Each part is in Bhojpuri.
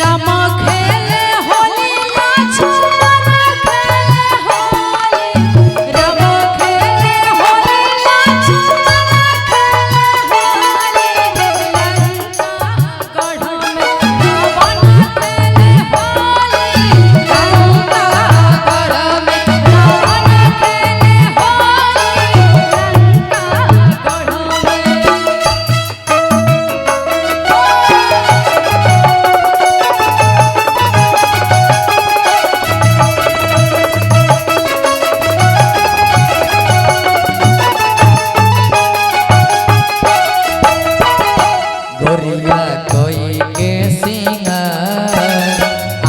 राम खेले होली लक्ष्मण खेले होली राम खेले होली लक्ष्मण खेले होली लंका गढ़ में रावण खेले होली लंका गढ़ में रावण खेले होली लंका गढ़ गोरिया कोई के सिंगार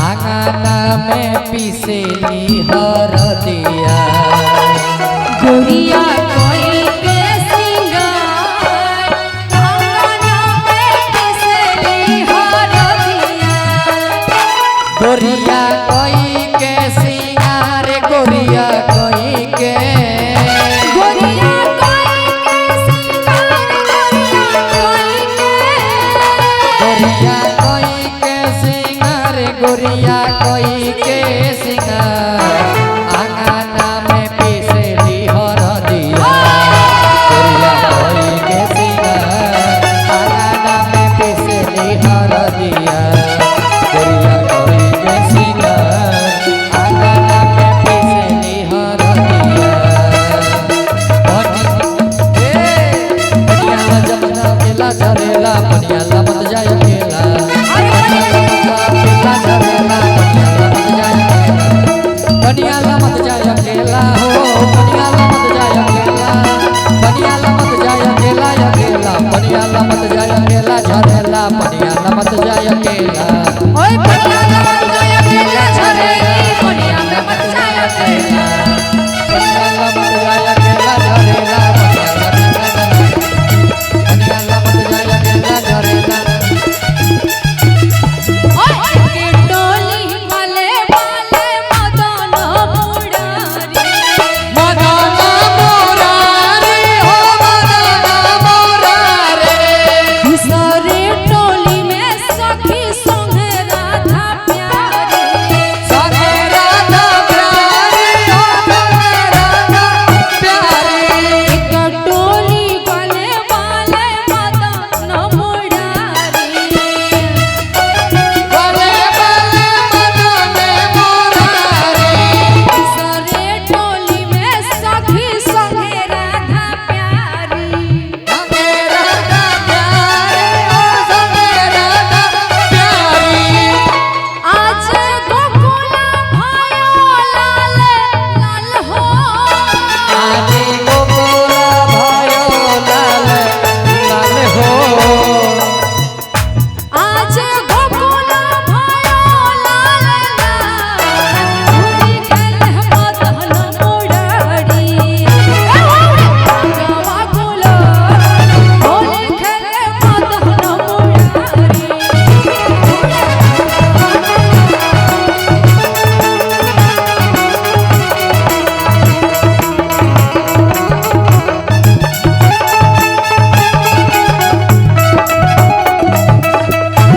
आंगना में पिसेली हरदिया गोरिया कोई के सिंगार आंगना में पिसली हरदिया गोरिया कोई के सिंगार गोरिया कोई के गोरिया कोई के सिंगार गोरिया कोई के सिंगार गोरिया कोई के सिंगार आंगना में पिसेली हरदिया गोरिया कोई के सिंगार आंगना में पिसेली हरदिया गोरिया कोई के सिंगार आंगना में पिसेली हरदिया पनिया जमुना मेला झरेला पनिया मत जाय अकेला पनिया मत जाय अकेला हो पनिया मत जाय अकेला पनिया मत जाय अकेला अकेला पनिया मत जाय अकेला झरेला पनिया मत जाय अकेला।